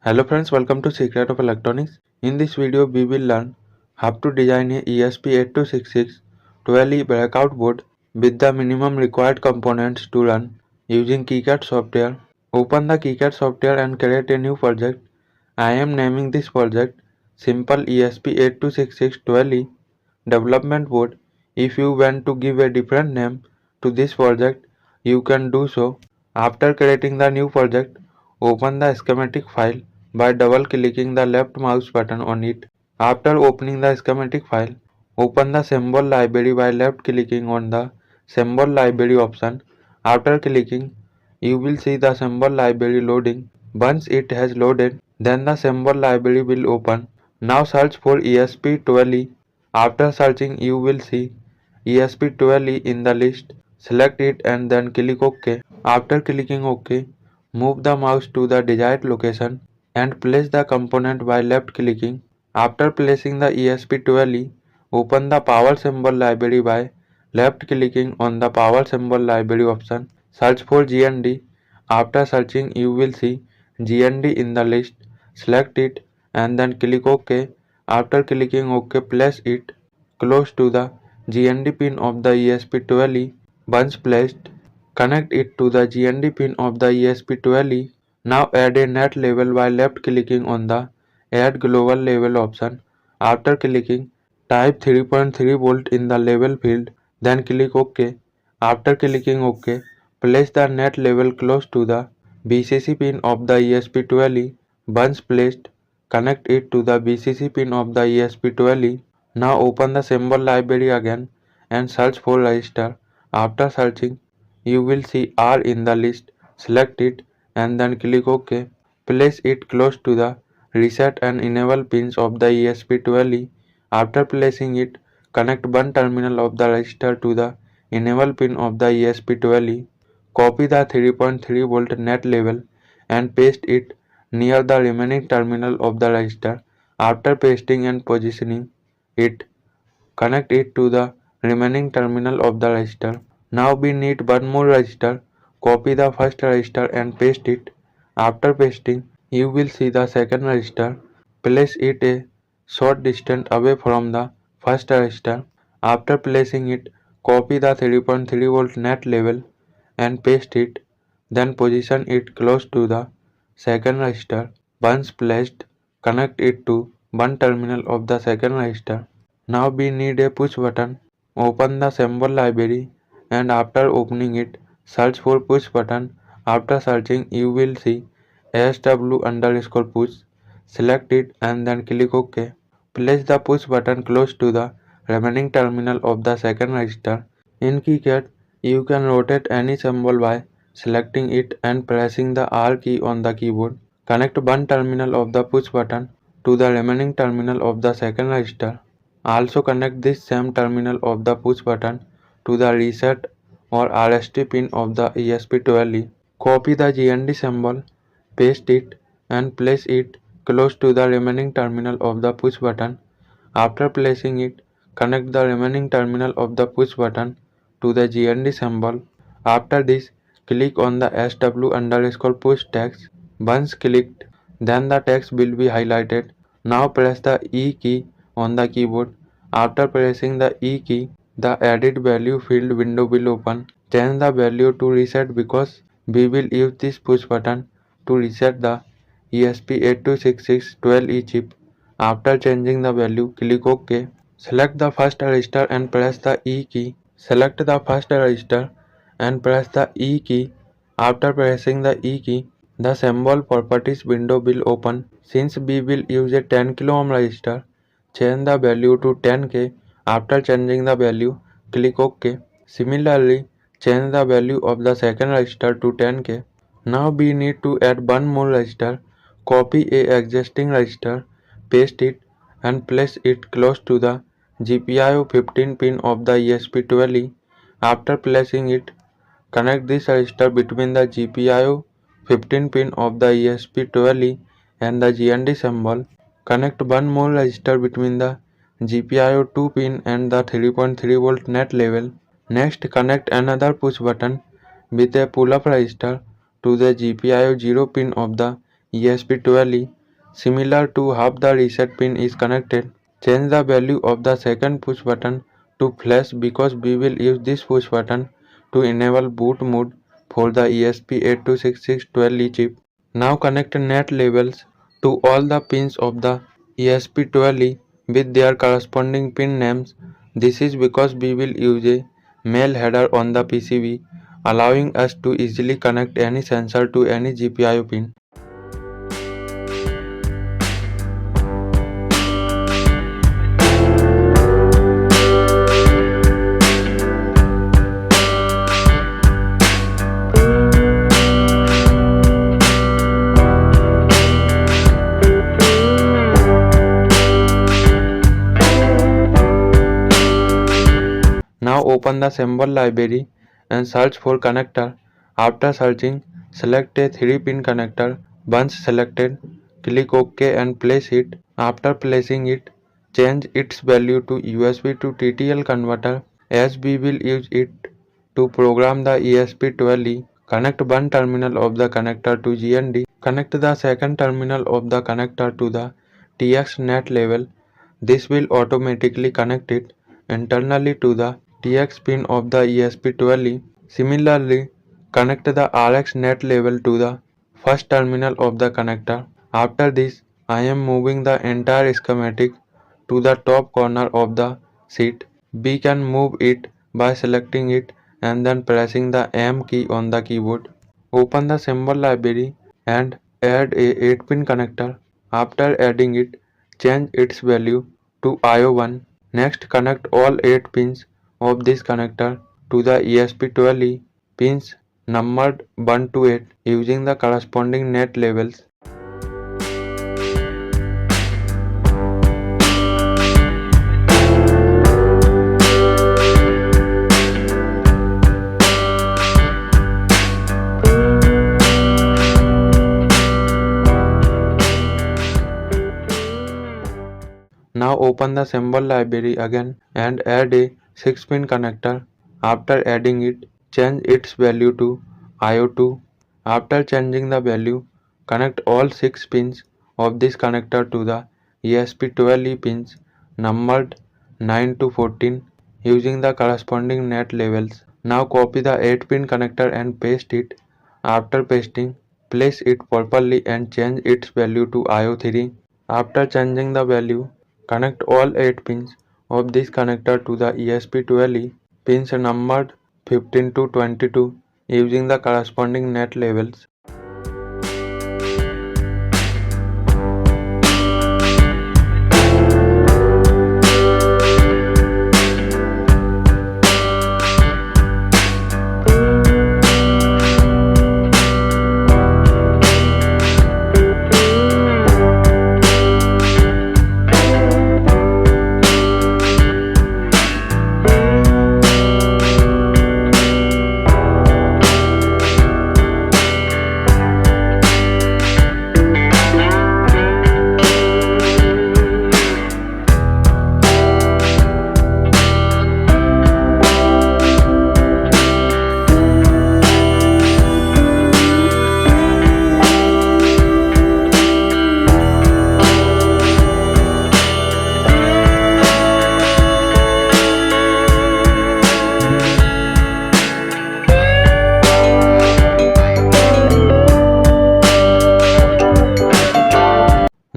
Hello friends, welcome to Secret of Electronics. In this video, we will learn how to design a ESP8266 12E breakout board with the minimum required components to run using KiCad software. Open the KiCad software and create a new project. I am naming this project Simple ESP8266 12E Development Board. If you want to give a different name to this project, you can do so. After creating the new project, open the schematic file by double-clicking the left mouse button on it. After opening the schematic file, open the symbol library by left-clicking on the symbol library option. After clicking, you will see the symbol library loading. Once it has loaded, then the symbol library will open. Now search for ESP12E. After searching, you will see ESP12E in the list. Select it and then click OK. After clicking OK, move the mouse to the desired location and place the component by left clicking. After placing the ESP12E, open the power symbol library by left clicking on the power symbol library option. Search for GND. After searching, you will see GND in the list. Select it and then click OK. After clicking OK, place it close to the GND pin of the ESP12E. Once placed, connect it to the GND pin of the ESP12E. Now add a net label by left clicking on the Add Global Label option. After clicking, type 3.3 volt in the label field, then click OK. After clicking OK, place the net label close to the VCC pin of the ESP12E. Once placed, connect it to the VCC pin of the ESP12E. Now open the symbol library again and search for register. After searching, you will see R in the list. Select it and then click OK. Place it close to the reset and enable pins of the ESP12E. After placing it, connect one terminal of the register to the enable pin of the ESP12E. Copy the 3.3 volt net label and paste it near the remaining terminal of the register. After pasting and positioning it, connect it to the remaining terminal of the register. Now we need one more register. Copy the first register and paste it. After pasting, you will see the second register. Place it a short distance away from the first register. After placing it, copy the 3.3 volt net label and paste it. Then position it close to the second register. Once placed, connect it to one terminal of the second register. Now we need a push button. Open the symbol library and after opening it, search for push button. After searching, you will see SW_push. Select it and then click OK. Place the push button close to the remaining terminal of the second register. In KiCad, you can rotate any symbol by selecting it and pressing the R key on the keyboard. Connect one terminal of the push button to the remaining terminal of the second register. Also connect this same terminal of the push button to the reset or RST pin of the ESP12E. Copy the GND symbol, paste it and place it close to the remaining terminal of the push button. After placing it, connect the remaining terminal of the push button to the GND symbol. After this, click on the SW_push text. Once clicked, then the text will be highlighted. Now press the E key on the keyboard. After pressing the E key, the edit value field window will open. Change the value to reset because we will use this push button to reset the ESP8266 12E chip. After changing the value, click OK. Select the first register and press the E key. Select the first register and press the E key. After pressing the E key, the symbol properties window will open. Since we will use a 10 kilo ohm resistor, change the value to 10K. After changing the value, click OK. Similarly, change the value of the second resistor to 10K. Now we need to add one more resistor. Copy a existing resistor, paste it and place it close to the GPIO 15 pin of the ESP12E. After placing it, connect this resistor between the GPIO 15 pin of the ESP12E and the GND symbol. Connect one more resistor between the GPIO 2 pin and the 3.3 volt net level. Next, connect another push button with a pull-up resistor to the GPIO 0 pin of the ESP12E. Similar to how the reset pin is connected, change the value of the second push button to flash because we will use this push button to enable boot mode for the ESP826612E chip. Now connect net labels to all the pins of the ESP12E with their corresponding pin names. This is because we will use a mail header on the PCB, allowing us to easily connect any sensor to any GPIO pin. Now open the symbol library and search for connector. After searching, select a 3-pin connector. Once selected, click OK and place it. After placing it, change its value to USB to TTL converter as we will use it to program the ESP12E. Connect one terminal of the connector to GND. Connect the second terminal of the connector to the TX net level. This will automatically connect it internally to the TX pin of the ESP12E. Similarly, connect the RX net level to the first terminal of the connector. After this, I am moving the entire schematic to the top corner of the sheet. We can move it by selecting it and then pressing the M key on the keyboard. Open the symbol library and add a 8-pin connector. After adding it, change its value to IO1. Next, connect all 8 pins of this connector to the ESP12E pins numbered 1 to 8 using the corresponding net labels. Now open the symbol library again and add a 6-pin connector. After adding it, change its value to IO2. After changing the value, connect all 6 pins of this connector to the ESP12E pins numbered 9 to 14 using the corresponding net labels. Now copy the 8-pin connector and paste it. After pasting, place it properly and change its value to IO3. After changing the value, connect all 8 pins of this connector to the ESP12E pins numbered 15 to 22 using the corresponding net labels.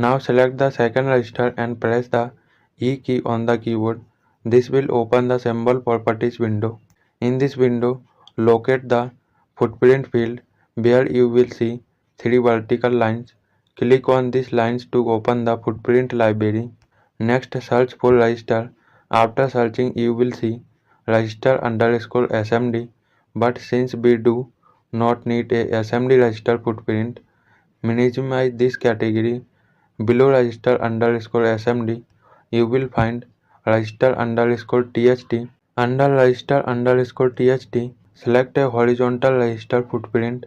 Now select the second register and press the E key on the keyboard. This will open the symbol properties window. In this window, locate the footprint field where you will see 3 vertical lines. Click on these lines to open the footprint library. Next, search for register. After searching, you will see register underscore SMD. But since we do not need a SMD register footprint, minimize this category. Below register underscore SMD, you will find register underscore THT. Under register underscore THT, select a horizontal register footprint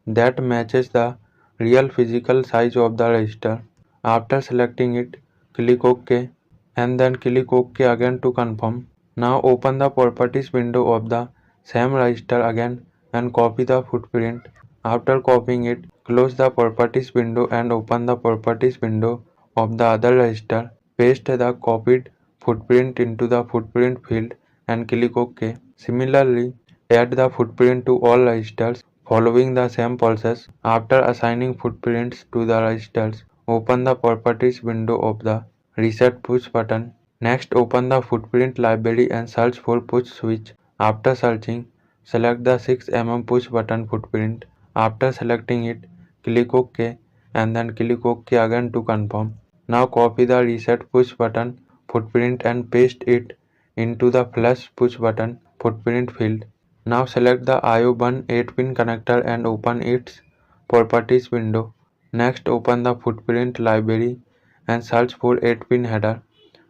that matches the real physical size of the register. After selecting it, click OK and then click OK again to confirm. Now open the properties window of the same register again and copy the footprint. After copying it, Close the properties window and open the properties window of the other register. Paste the copied footprint into the footprint field and click OK. Similarly, add the footprint to all registers following the same process. After assigning footprints to the registers, open the properties window of the reset push button. Next, open the footprint library and search for push switch. After searching, select the 6 mm push button footprint. After selecting it, click OK and then click OK again to confirm. Now copy the reset push button footprint and paste it into the flash push button footprint field. Now select the IO1 8-pin connector and open its properties window. Next, open the footprint library and search for 8-pin header.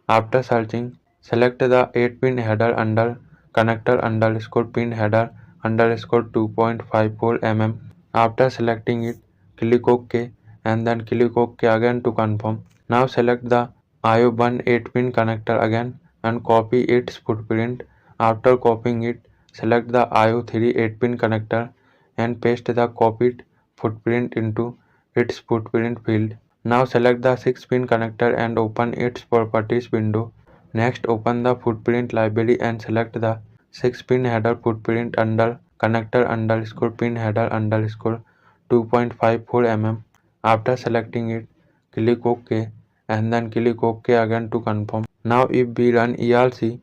After searching, select the 8-pin header under connector underscore pin header underscore 2.54 mm. After selecting it, click OK and then click OK again to confirm. Now select the IO1 8-pin connector again and copy its footprint. After copying it, select the IO3 8-pin connector and paste the copied footprint into its footprint field. Now select the 6-pin connector and open its properties window. Next, open the footprint library and select the 6-pin header footprint under connector underscore pin header underscore 2.54 mm. After selecting it, click OK and then click OK again to confirm. Now if we run ERC,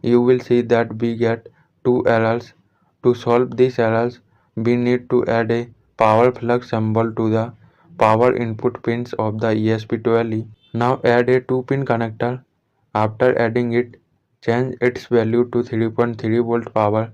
you will see that we get 2 errors. To solve these errors, we need to add a power flux symbol to the power input pins of the ESP12E. Now add a 2-pin connector. After adding it, change its value to 3.3 volt power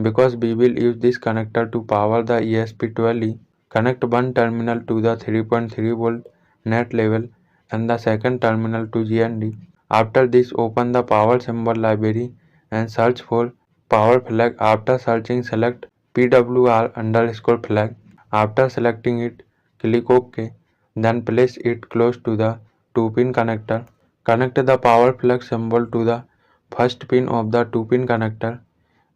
because we will use this connector to power the ESP12E. Connect one terminal to the 3.3 volt net level and the second terminal to GND. After this, open the power symbol library and search for power flag. After searching, select PWR underscore flag. After selecting it, click OK. Then place it close to the 2-pin connector. Connect the power flag symbol to the first pin of the 2-pin connector.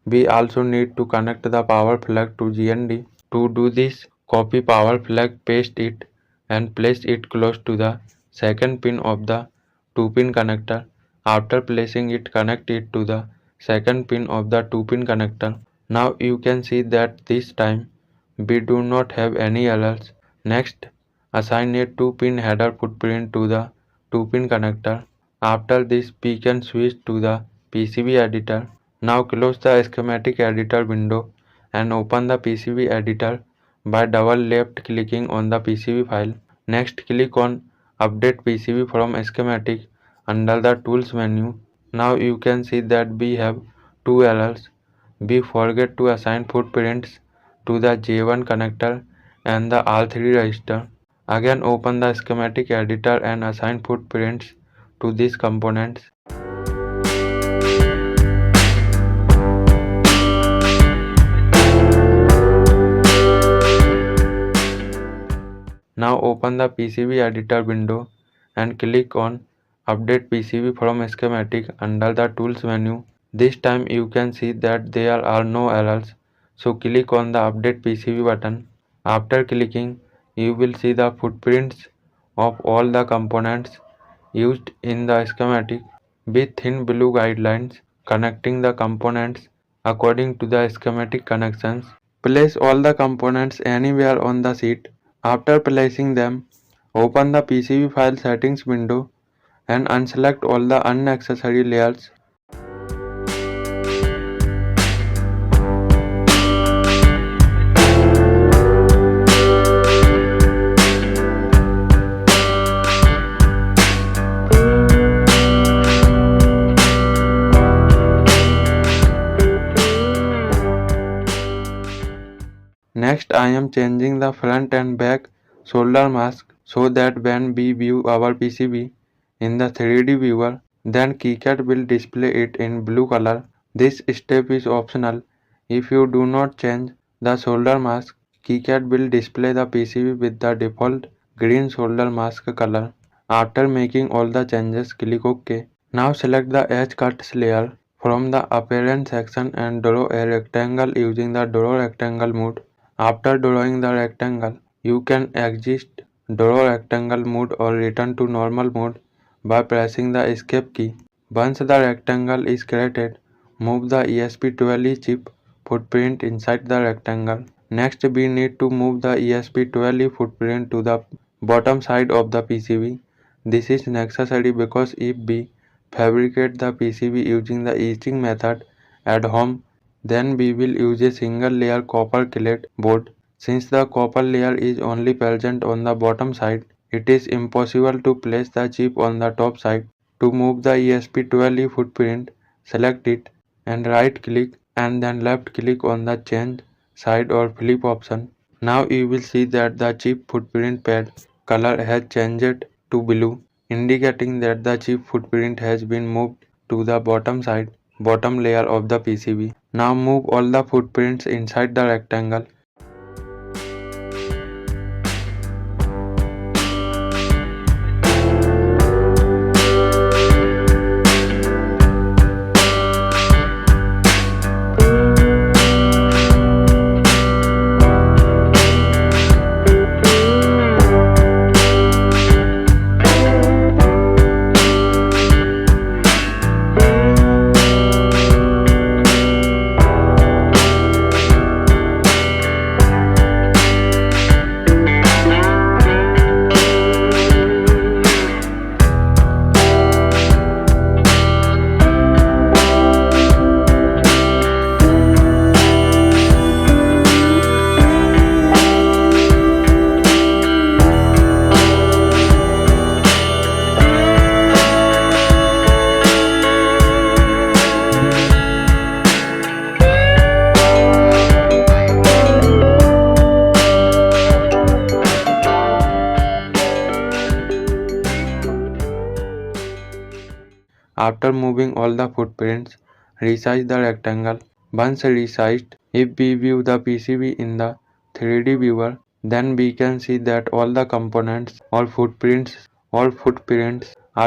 We also need to connect the power flag to GND. To do this, copy power flag, paste it and place it close to the second pin of the 2-pin connector. After placing it, connect it to the second pin of the 2-pin connector. Now you can see that this time we do not have any errors. Next, assign a 2-pin header footprint to the 2-pin connector. After this, we can switch to the PCB editor. Now close the schematic editor window and open the PCB editor by double left clicking on the PCB file. Next, click on Update PCB from Schematic under the Tools menu. Now you can see that we have 2 errors. We forget to assign footprints to the J1 connector and the R3 register. Again, open the schematic editor and assign footprints to these components. Now open the PCB editor window and click on Update PCB from Schematic under the Tools menu. This time you can see that there are no errors, so click on the Update PCB button. After clicking, you will see the footprints of all the components used in the schematic with thin blue guidelines connecting the components according to the schematic connections. Place all the components anywhere on the sheet. After placing them, open the PCB file settings window and unselect all the unnecessary layers. Next, I am changing the front and back solder mask so that when we view our PCB in the 3D viewer, then KiCad will display it in blue color. This step is optional. If you do not change the solder mask, KiCad will display the PCB with the default green solder mask color. After making all the changes, click OK. Now select the edge cuts layer from the appearance section and draw a rectangle using the draw rectangle mode. After drawing the rectangle, You can exit draw rectangle mode or return to normal mode by pressing the escape key. Once the rectangle is created, move the ESP12E chip footprint inside the rectangle. Next, we need to move the ESP12E footprint to the bottom side of the PCB. This is necessary because if we fabricate the PCB using the etching method at home, then we will use a single layer copper clad board. Since the copper layer is only present on the bottom side, it is impossible to place the chip on the top side. To move the ESP12E footprint, select it and right click and then left click on the change side or flip option. Now you will see that the chip footprint pad color has changed to blue, indicating that the chip footprint has been moved to the bottom layer of the PCB. Now move all the footprints inside the rectangle. After moving all the footprints, resize the rectangle. Once resized, if we view the PCB in the 3D viewer, then we can see that all the components, all footprints are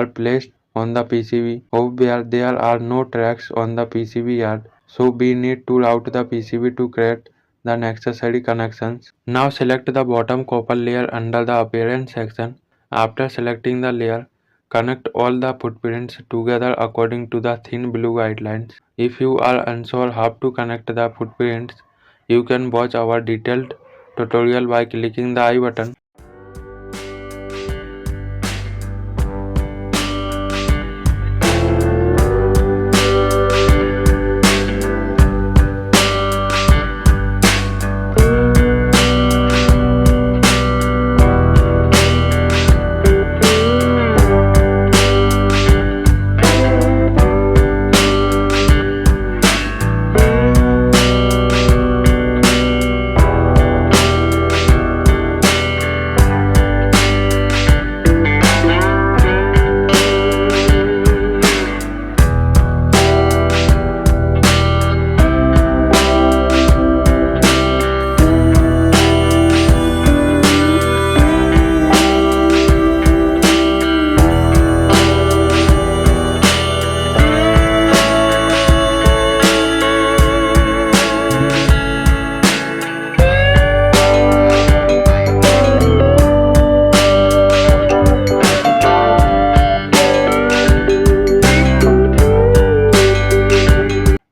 placed on the PCB where there are no tracks on the PCB yard. So we need to route the PCB to create the necessary connections. Now select the bottom copper layer under the appearance section. After selecting the layer, connect all the footprints together according to the thin blue guidelines. If you are unsure how to connect the footprints, you can watch our detailed tutorial by clicking the I button.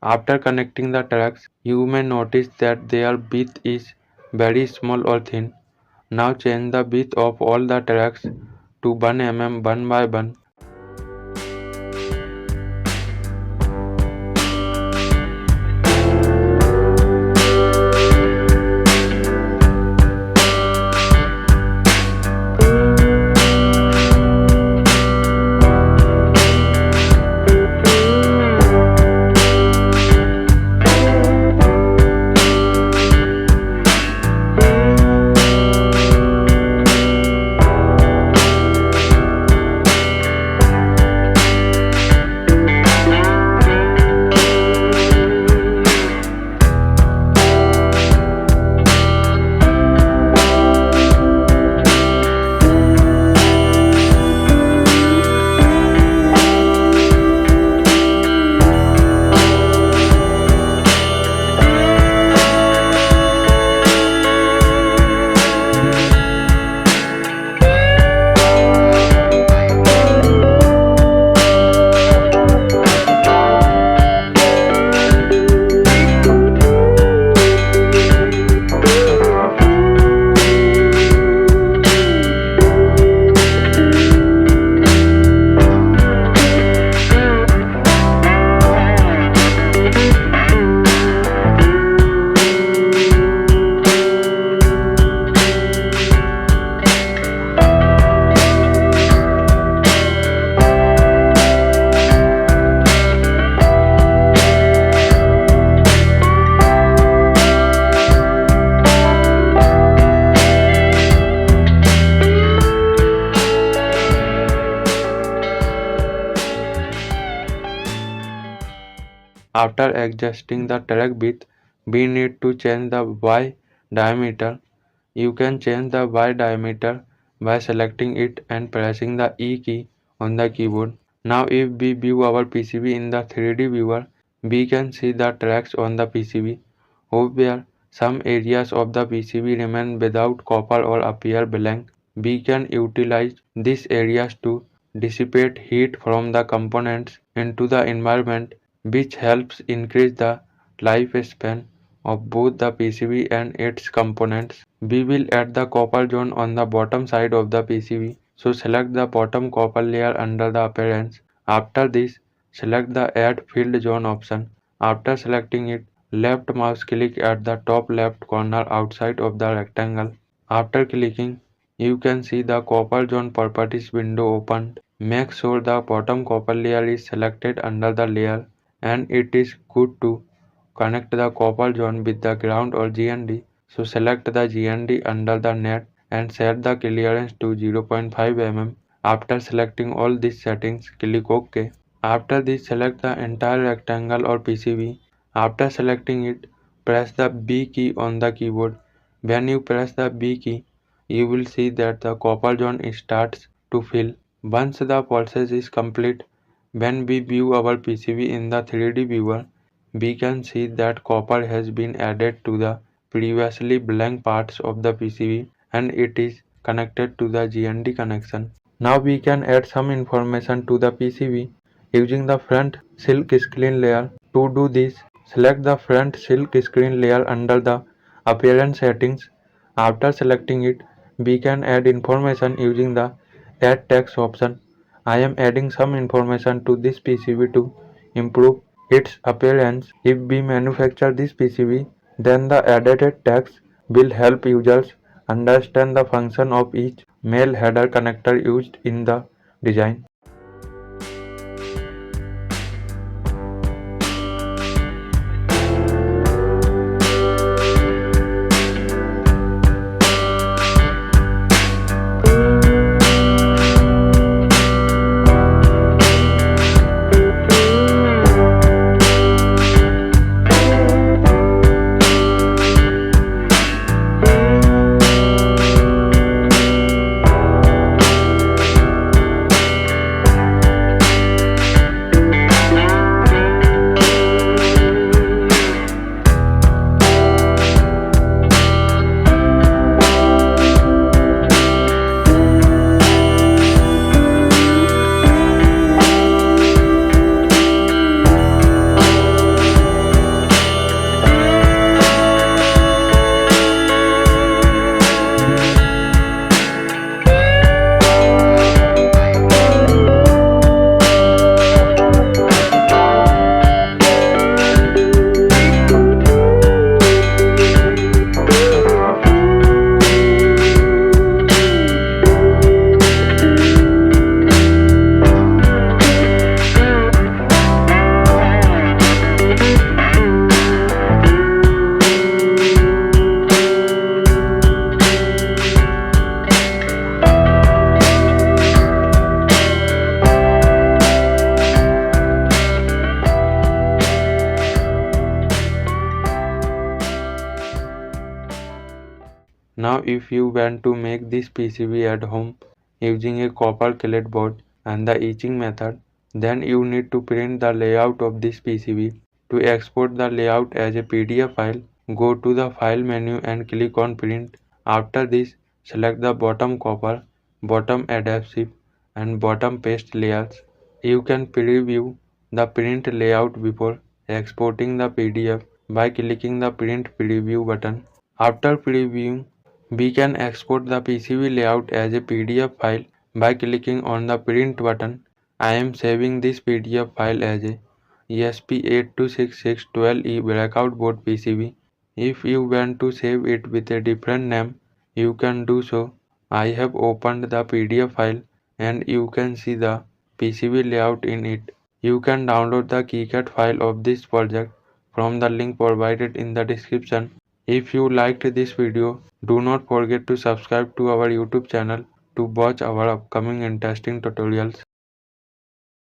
After connecting the tracks, you may notice that their width is very small or thin. Now change the width of all the tracks to 1 mm one by one. After adjusting the track width, we need to change the Y diameter. You can change the Y diameter by selecting it and pressing the E key on the keyboard. Now if we view our PCB in the 3D viewer, we can see the tracks on the PCB. However, some areas of the PCB remain without copper or appear blank. We can utilize these areas to dissipate heat from the components into the environment, which helps increase the lifespan of both the PCB and its components. We will add the copper zone on the bottom side of the PCB, so select the bottom copper layer under the appearance. After this, select the Add Field Zone option. After selecting it, left mouse click at the top left corner outside of the rectangle. After clicking, you can see the copper zone properties window opened. Make sure the bottom copper layer is selected under the layer, and it is good to connect the copper zone with the ground or GND. So select the GND under the net and set the clearance to 0.5 mm. After selecting all these settings, click OK. After this, select the entire rectangle or PCB. After selecting it, press the B key on the keyboard. When you press the B key, you will see that the copper zone starts to fill. Once the process is complete, when we view our PCB in the 3D viewer, we can see that copper has been added to the previously blank parts of the PCB and it is connected to the GND connection. Now we can add some information to the PCB using the front silk screen layer. To do this, select the front silk screen layer under the appearance settings. After selecting it, we can add information using the add text option. I am adding some information to this PCB to improve its appearance. If we manufacture this PCB, then the added text will help users understand the function of each male header connector used in the design. Now if you want to make this PCB at home using a copper clad board and the etching method, then you need to print the layout of this PCB. To export the layout as a PDF file, go to the File menu and click on Print. After this, select the bottom copper, bottom adhesive and bottom paste layers. You can preview the print layout before exporting the PDF by clicking the Print Preview button. After previewing, we can export the PCB layout as a PDF file by clicking on the Print button. I am saving this PDF file as a ESP826612E breakout board PCB. If you want to save it with a different name, you can do so. I have opened the PDF file and you can see the PCB layout in it. You can download the KiCad file of this project from the link provided in the description. If you liked this video, do not forget to subscribe to our YouTube channel to watch our upcoming interesting tutorials.